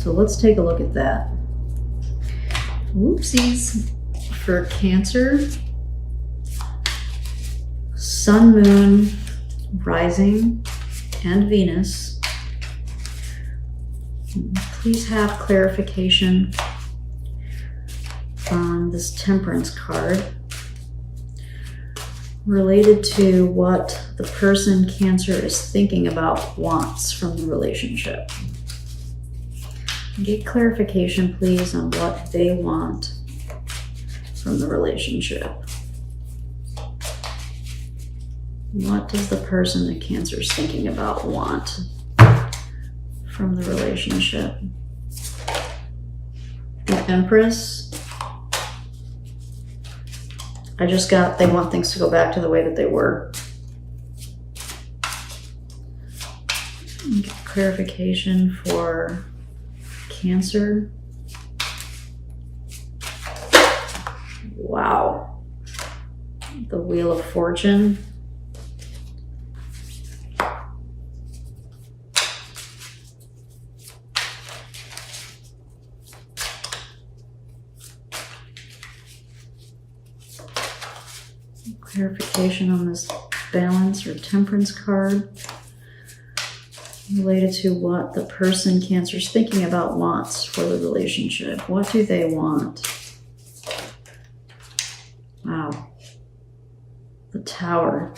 So let's take a look at that. Whoopsies. For Cancer, Sun, Moon, Rising, and Venus. Please have clarification on this Temperance card related to what the person Cancer is thinking about wants from the relationship. Get clarification, please, on what they want from the relationship. What does the person that Cancer is thinking about want from the relationship? The Empress. I just got, they want things to go back to the way that they were. Get clarification for Cancer. Wow. The Wheel of Fortune. Clarification on this Balance or Temperance card related to what the person Cancer's thinking about wants for the relationship. What do they want? Wow. The Tower.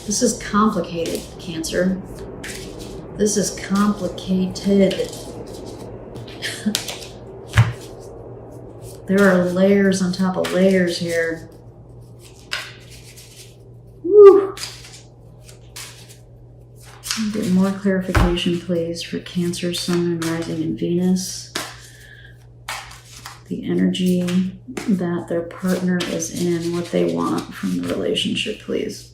This is complicated, Cancer. This is complicated. There are layers on top of layers here. Woo! Get more clarification, please, for Cancer, Sun, Moon, Rising, and Venus. The energy that their partner is in, what they want from the relationship, please.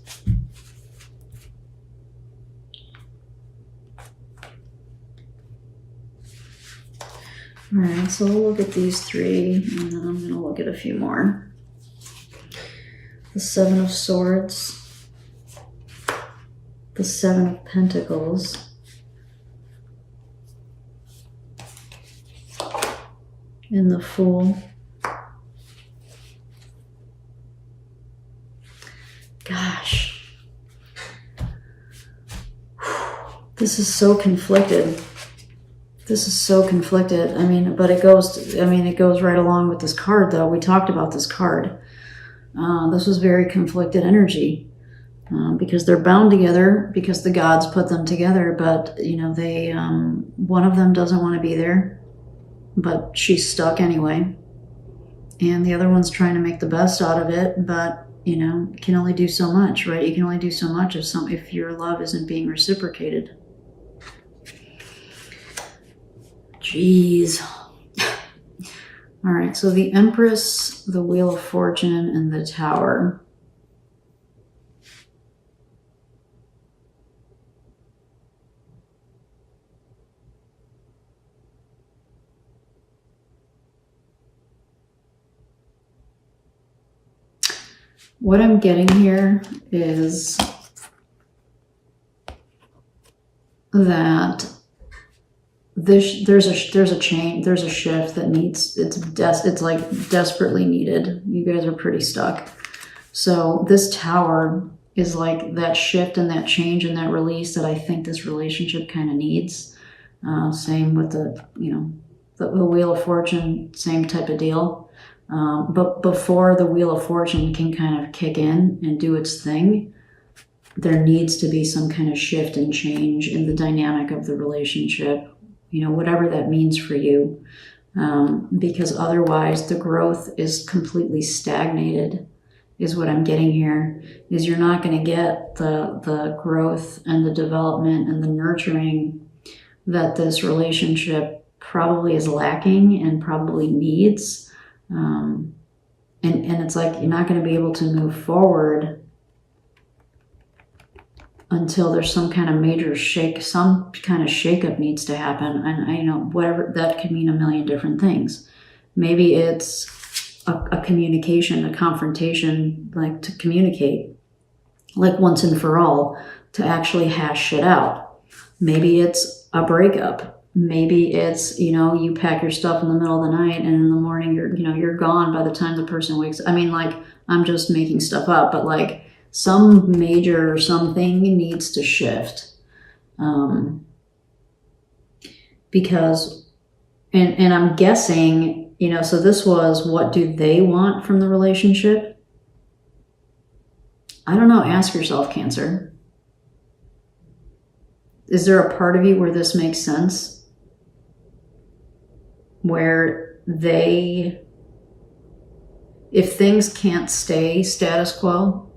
All right, so we'll look at these three, and then I'm going to look at a few more. The Seven of Swords, the Seven of Pentacles, and the Fool. Gosh, this is so conflicted. This is so conflicted. I mean, but it goes right along with this card, though. We talked about this card. This was very conflicted energy because they're bound together because the gods put them together. But, you know, they, one of them doesn't want to be there, but she's stuck anyway. And the other one's trying to make the best out of it, but, you know, can only do so much, right? You can only do so much if your love isn't being reciprocated. Jeez. All right, so the Empress, the Wheel of Fortune, and the Tower. What I'm getting here is that there's a change, there's a shift that needs, it's like desperately needed. You guys are pretty stuck. So this Tower is like that shift and that change and that release that I think this relationship kind of needs. Same with the, you know, the Wheel of Fortune, same type of deal. But before the Wheel of Fortune can kind of kick in and do its thing, there needs to be some kind of shift and change in the dynamic of the relationship. You know, whatever that means for you, because otherwise the growth is completely stagnated, is what I'm getting here, is you're not going to get the growth and the development and the nurturing that this relationship probably is lacking and probably needs. And it's like you're not going to be able to move forward until there's some kind of major some kind of shakeup needs to happen. And I know whatever that could mean, a million different things. Maybe it's a communication, a confrontation, like to communicate, like once and for all, to actually hash shit out. Maybe it's a breakup. Maybe it's, you pack your stuff in the middle of the night and in the morning you're gone by the time the person wakes up. I mean, like, I'm just making stuff up, but like some major something needs to shift. Because, and I'm guessing, so this was, what do they want from the relationship? I don't know. Ask yourself, Cancer. Is there a part of you where this makes sense? Where if things can't stay status quo,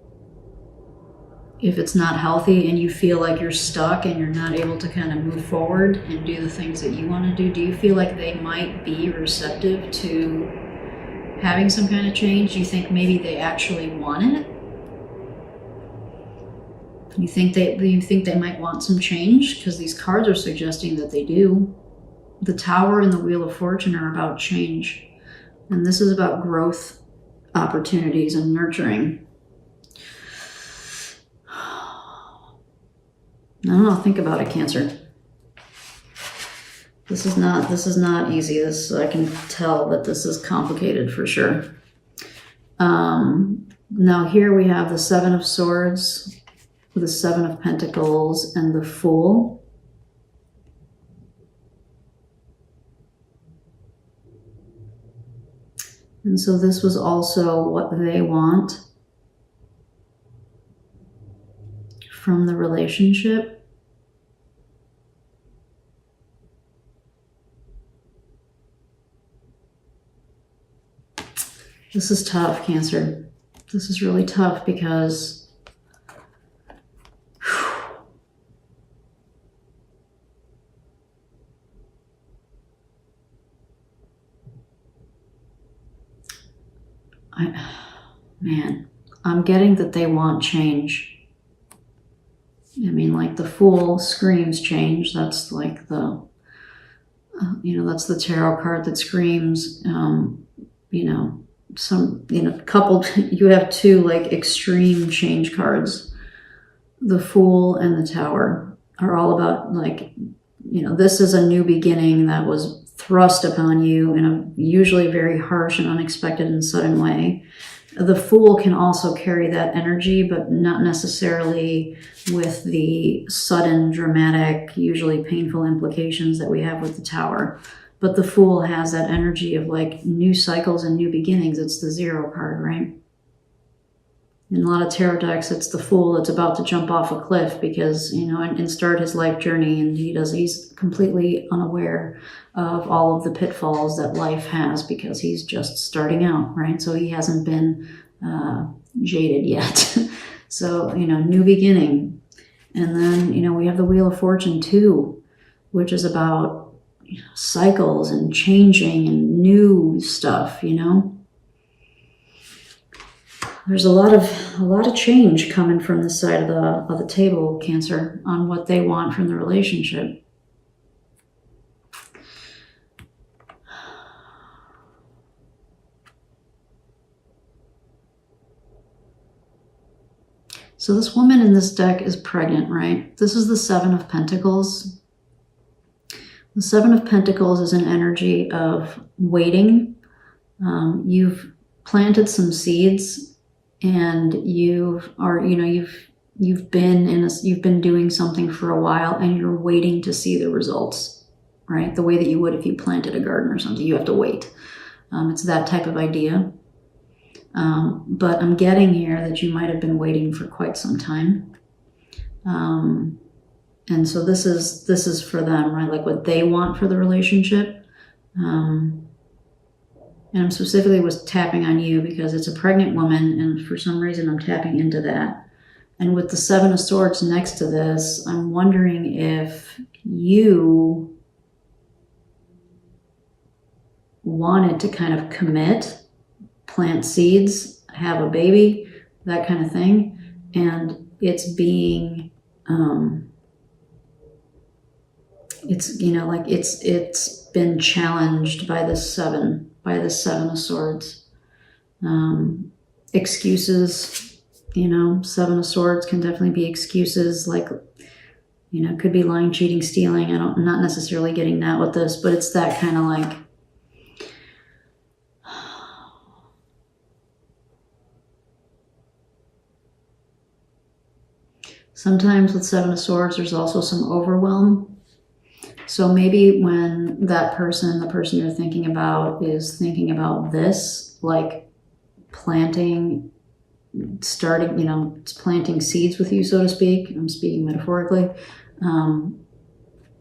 if it's not healthy and you feel like you're stuck and you're not able to kind of move forward and do the things that you want to do you feel like they might be receptive to having some kind of change? Do you think maybe they actually want it? You think they might want some change? Because these cards are suggesting that they do. The Tower and the Wheel of Fortune are about change. And this is about growth, opportunities, and nurturing. I don't know, think about it, Cancer. This is not easy. I can tell that this is complicated for sure. Now here we have the Seven of Swords, the Seven of Pentacles, and the Fool. And so this was also what they want from the relationship. This is tough, Cancer. This is really tough because I'm getting that they want change. I mean, like the Fool screams change. That's like that's the tarot card that screams, coupled, you have two like extreme change cards. The Fool and the Tower are all about like, this is a new beginning that was thrust upon you in a usually very harsh and unexpected and sudden way. The Fool can also carry that energy, but not necessarily with the sudden, dramatic, usually painful implications that we have with the Tower. But the Fool has that energy of like new cycles and new beginnings. It's the Zero card, right? In a lot of tarot decks, it's the Fool that's about to jump off a cliff because, and start his life journey. And he's completely unaware of all of the pitfalls that life has because he's just starting out, right? So he hasn't been jaded yet. So, new beginning. And then, we have the Wheel of Fortune too, which is about cycles and changing and new stuff, There's a lot of change coming from this side of the table, Cancer, on what they want from the relationship. So this woman in this deck is pregnant, right? This is the Seven of Pentacles. The Seven of Pentacles is an energy of waiting. You've planted some seeds. And you've been doing something for a while and you're waiting to see the results, right? The way that you would if you planted a garden or something, you have to wait. It's that type of idea. But I'm getting here that you might have been waiting for quite some time. And so this is for them, right? Like what they want for the relationship. And I'm specifically was tapping on you because it's a pregnant woman, and for some reason I'm tapping into that. And with the Seven of Swords next to this, I'm wondering if you wanted to kind of commit, plant seeds, have a baby, that kind of thing. And it's being It's, you know, like it's been challenged by the seven of swords. Excuses, you know, seven of swords can definitely be excuses, like, you know, could be lying, cheating, stealing. I'm not necessarily getting that with this, but it's that kind of like, sometimes with seven of swords, there's also some overwhelm. So maybe when that person, the person you're thinking about, is thinking about this, like planting, starting, you know, it's planting seeds with you, so to speak. I'm speaking metaphorically.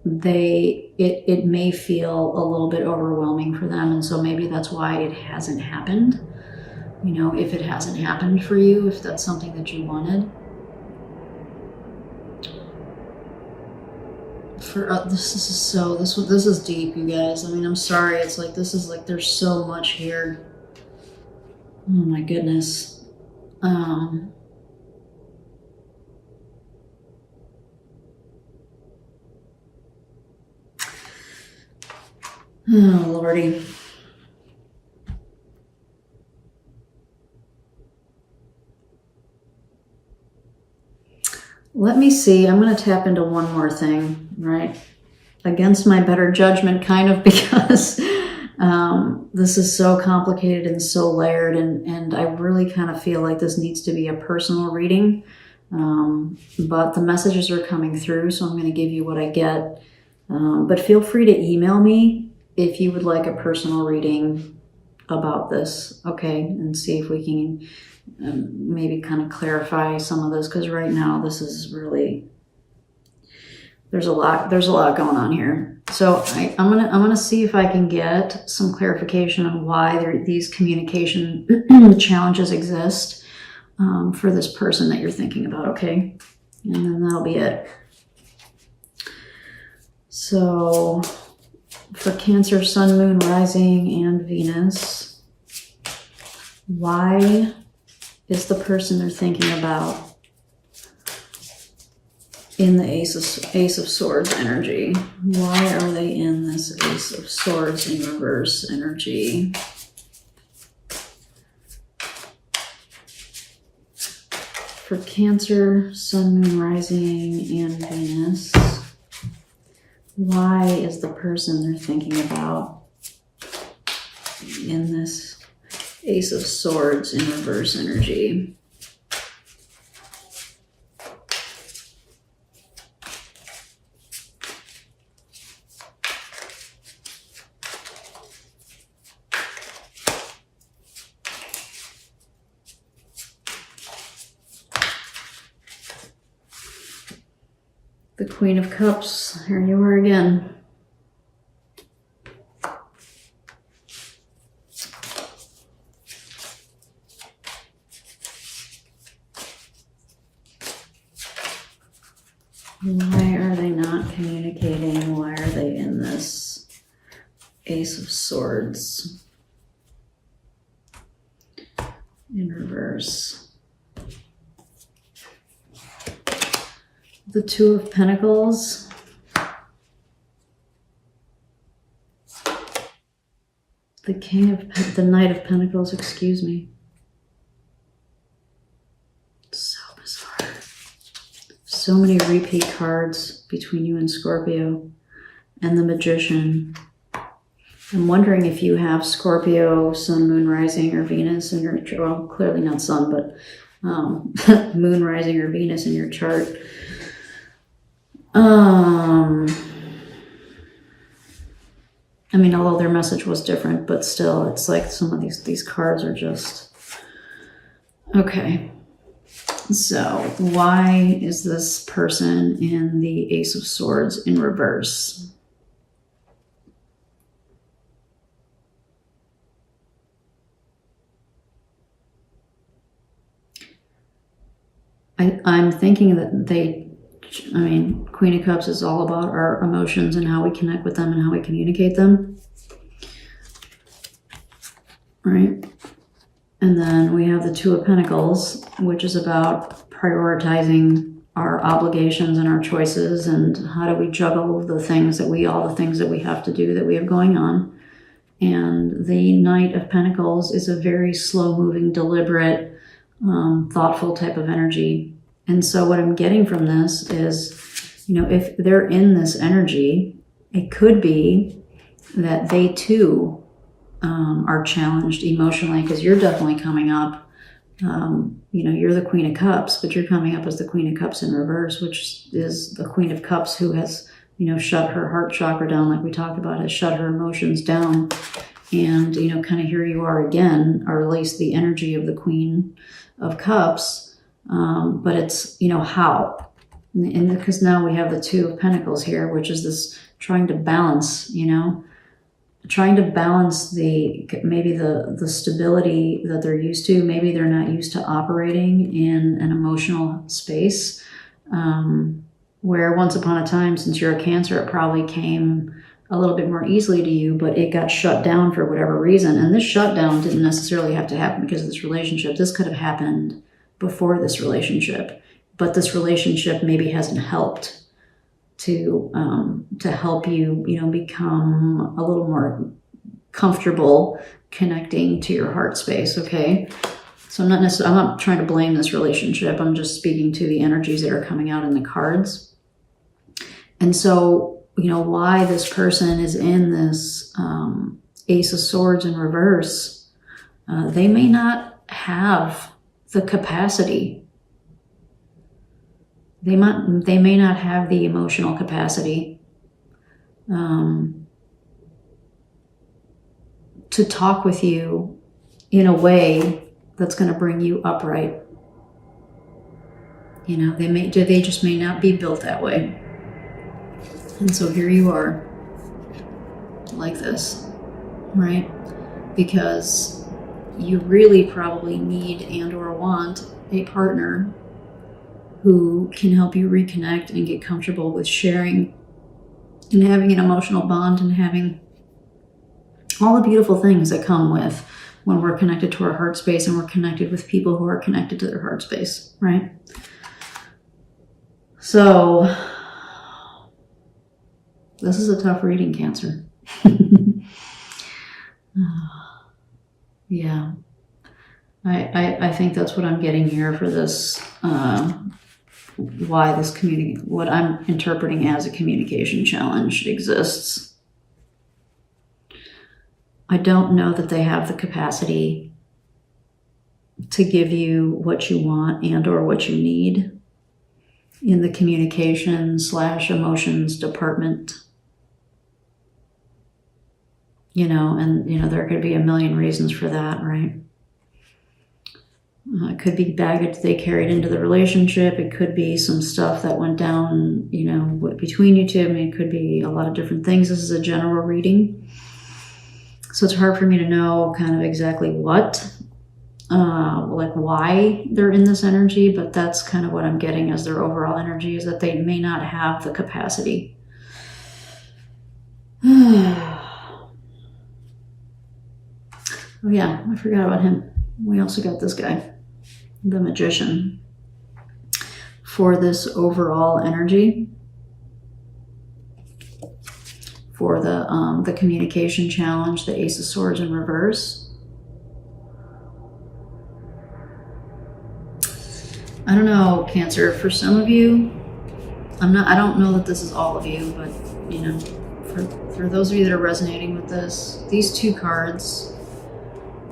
It may feel a little bit overwhelming for them, and so maybe that's why it hasn't happened. You know, if it hasn't happened for you, if that's something that you wanted. This is deep, you guys. I mean, I'm sorry. It's like, this is like, there's so much here. Oh my goodness. Oh Lordy. Let me see. I'm going to tap into one more thing, right? Against my better judgment, kind of, because this is so complicated and so layered, and I really kind of feel like this needs to be a personal reading. But the messages are coming through, so I'm going to give you what I get. But feel free to email me if you would like a personal reading about this, okay? And see if we can maybe kind of clarify some of this, because right now this is really, there's a lot going on here. So I'm gonna see if I can get some clarification on why these communication challenges exist for this person that you're thinking about, okay? And then that'll be it. So for Cancer, Sun, Moon, Rising, and Venus, why is the person they're thinking about in the Ace of Swords energy? Why are they in this Ace of Swords in reverse energy? For Cancer, Sun, Moon, Rising, and Venus, why is the person they're thinking about in this Ace of Swords in reverse energy? The Queen of Cups, here you are again. Why are they not communicating? Why are they in this Ace of Swords in reverse? The Two of Pentacles. The Knight of Pentacles, excuse me. So bizarre. So many repeat cards between you and Scorpio. And the Magician. I'm wondering if you have Scorpio, Sun, Moon, Rising, or Venus in your, well, clearly not Sun, but Moon, Rising, or Venus in your chart. I mean, although their message was different, but still, it's like some of these cards are just... Okay. So, why is this person in the Ace of Swords in reverse? I'm thinking that I mean, Queen of Cups is all about our emotions and how we connect with them and how we communicate them. Right? And then we have the Two of Pentacles, which is about prioritizing our obligations and our choices, and how do we juggle all the things that we have to do, that we have going on. And the Knight of Pentacles is a very slow-moving, deliberate, thoughtful type of energy. And so what I'm getting from this is, you know, if they're in this energy, it could be that they too are challenged emotionally, because you're definitely coming up. You know, you're the Queen of Cups, but you're coming up as the Queen of Cups in reverse, which is the Queen of Cups who has, you know, shut her heart chakra down, like we talked about, has shut her emotions down. And, you know, kind of here you are again, or at least the energy of the Queen of Cups. But it's, you know, how? And because now we have the Two of Pentacles here, which is this trying to balance, you know, trying to balance maybe the stability that they're used to. Maybe they're not used to operating in an emotional space, where once upon a time, since you're a Cancer, it probably came a little bit more easily to you, but it got shut down for whatever reason. And this shutdown didn't necessarily have to happen because of this relationship. This could have happened before this relationship, but this relationship maybe hasn't helped to help you, you know, become a little more comfortable connecting to your heart space. Okay. So I'm not trying to blame this relationship. I'm just speaking to the energies that are coming out in the cards. And so, you know, why this person is in this Ace of Swords in reverse, they may not have the capacity. They may not have the emotional capacity to talk with you in a way that's going to bring you upright. You know, they just may not be built that way. And so here you are, like this, right? Because you really probably need and or want a partner who can help you reconnect and get comfortable with sharing and having an emotional bond and having all the beautiful things that come with when we're connected to our heart space and we're connected with people who are connected to their heart space, right? So this is a tough reading, Cancer. Yeah. I think that's what I'm getting here for this, why this what I'm interpreting as a communication challenge exists. I don't know that they have the capacity to give you what you want and or what you need in the communication/emotions department. You know, and, you know, there could be a million reasons for that, right? It could be baggage they carried into the relationship. It could be some stuff that went down, you know, between you two. I mean, it could be a lot of different things. This is a general reading. So it's hard for me to know kind of exactly what, like why they're in this energy, but that's kind of what I'm getting as their overall energy, is that they may not have the capacity. Oh yeah, I forgot about him. We also got this guy, the Magician, for this overall energy, for the communication challenge, the Ace of Swords in reverse. I don't know, Cancer, for some of you, I don't know that this is all of you, but, you know, for those of you that are resonating with this, these two cards,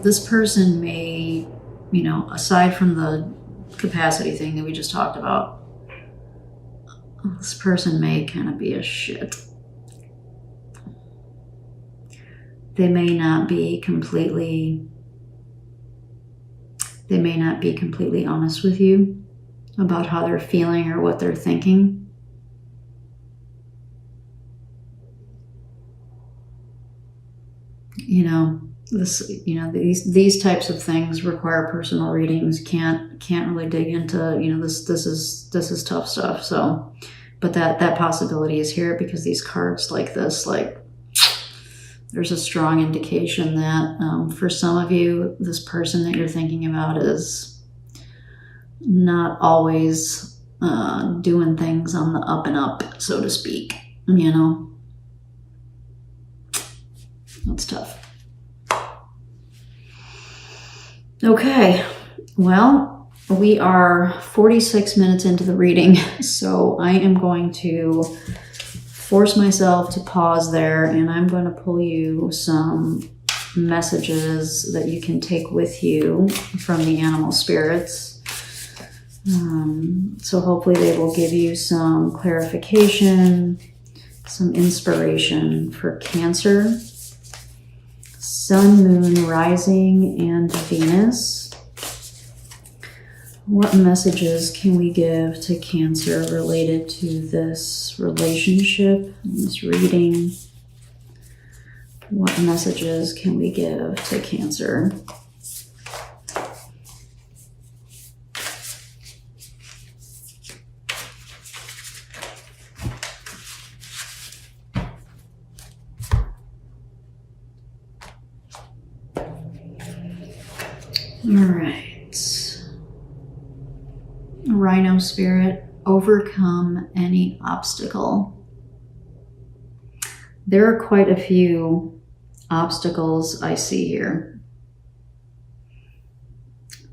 this person may, you know, aside from the capacity thing that we just talked about, this person may kind of be a shit. They may not be completely honest with you about how they're feeling or what they're thinking. You know, these types of things require personal readings. Can't really dig into, you know, this is tough stuff. So, but that possibility is here, because these cards like this, like, there's a strong indication that for some of you, this person that you're thinking about is not always doing things on the up and up, so to speak. You know, that's tough. Okay, well, we are 46 minutes into the reading, so I am going to force myself to pause there, and I'm going to pull you some messages that you can take with you from the animal spirits. So hopefully they will give you some clarification, some inspiration for Cancer, Sun, Moon, Rising, and Venus. What messages can we give to Cancer related to this relationship, this reading? What messages can we give to Cancer? All right. Rhino Spirit, overcome any obstacle. There are quite a few obstacles I see here.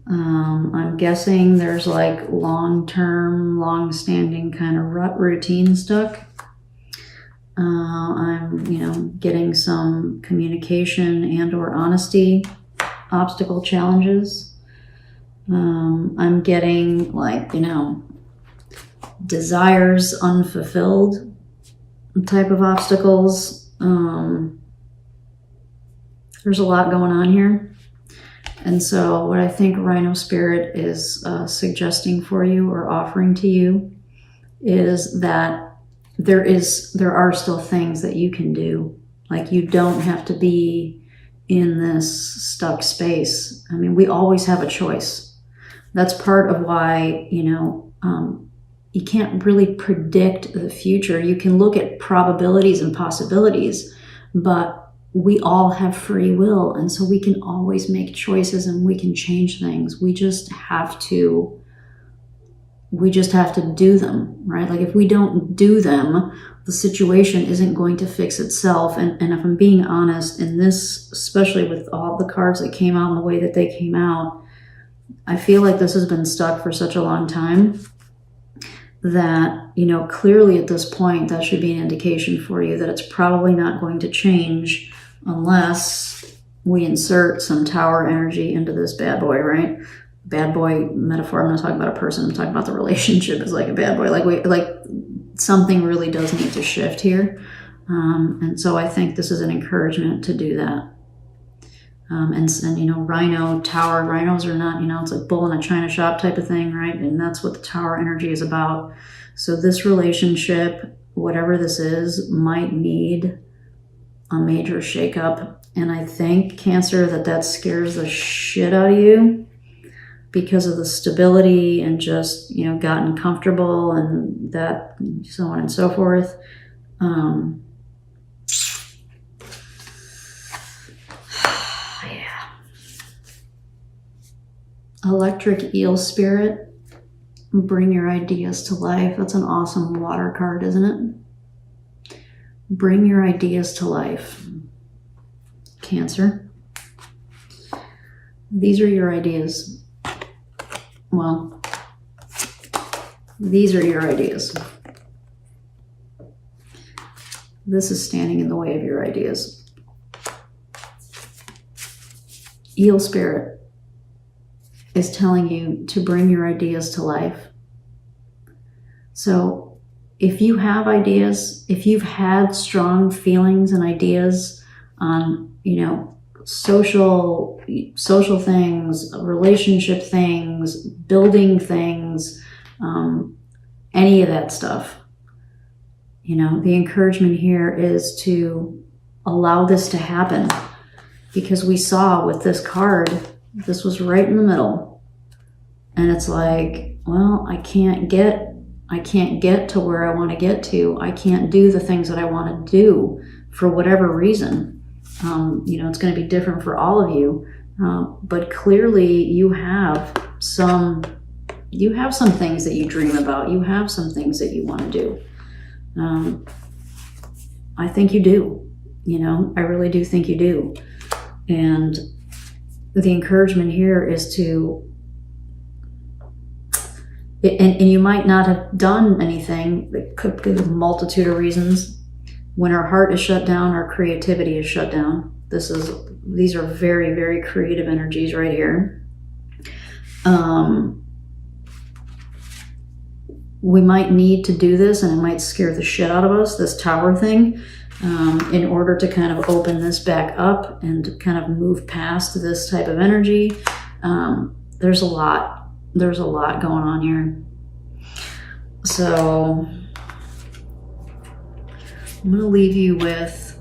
I'm guessing there's like long-term, long-standing kind of rut routine stuck. I'm, getting some communication and or honesty obstacle challenges. I'm getting like, desires unfulfilled type of obstacles. There's a lot going on here. And so what I think Rhino Spirit is suggesting for you or offering to you is that there are still things that you can do. Like, you don't have to be in this stuck space. I mean, we always have a choice. That's part of why, you can't really predict the future. You can look at probabilities and possibilities, but we all have free will. And so we can always make choices and we can change things. We just have to do them, right? Like, if we don't do them, the situation isn't going to fix itself. And if I'm being honest, in this, especially with all the cards that came out and the way that they came out, I feel like this has been stuck for such a long time that, clearly at this point, that should be an indication for you that it's probably not going to change unless we insert some tower energy into this bad boy, right? Bad boy metaphor. I'm not talking about a person. I'm talking about the relationship as like a bad boy. Like something really does need to shift here. And so I think this is an encouragement to do that. And rhino tower, rhinos are not, it's like bull in a china shop type of thing, right? And that's what the tower energy is about. So this relationship, whatever this is, might need a major shakeup. And I think, Cancer, that scares the shit out of you because of the stability and just, gotten comfortable and that, so on and so forth. Electric Eel Spirit, bring your ideas to life. That's an awesome water card, isn't it? Bring your ideas to life. Cancer. These are your ideas. Well, these are your ideas. This is standing in the way of your ideas. Eel Spirit is telling you to bring your ideas to life. So if you have ideas, if you've had strong feelings and ideas on, social things, relationship things, building things, any of that stuff, the encouragement here is to allow this to happen, because we saw with this card, this was right in the middle. And it's like, well, I can't get to where I want to get to. I can't do the things that I want to do for whatever reason. It's going to be different for all of you. But clearly you have some you have some things that you dream about. You have some things that you want to do. I think you do. You know, I really do think you do. And the encouragement here is to, and you might not have done anything. It could be a multitude of reasons. When our heart is shut down, our creativity is shut down. These are very, very creative energies right here. We might need to do this, and it might scare the shit out of us, this tower thing, in order to kind of open this back up and kind of move past this type of energy. There's a lot going on here. So I'm going to leave you with,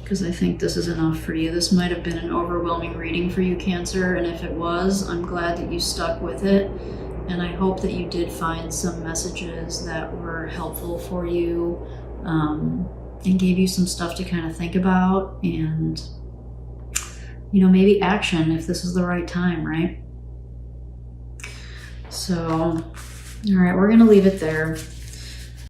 because I think this is enough for you. This might have been an overwhelming reading for you, Cancer, and if it was, I'm glad that you stuck with it. And I hope that you did find some messages that were helpful for you, and gave you some stuff to kind of think about, and, you know, maybe action if this is the right time, right? So, all right, we're going to leave it there.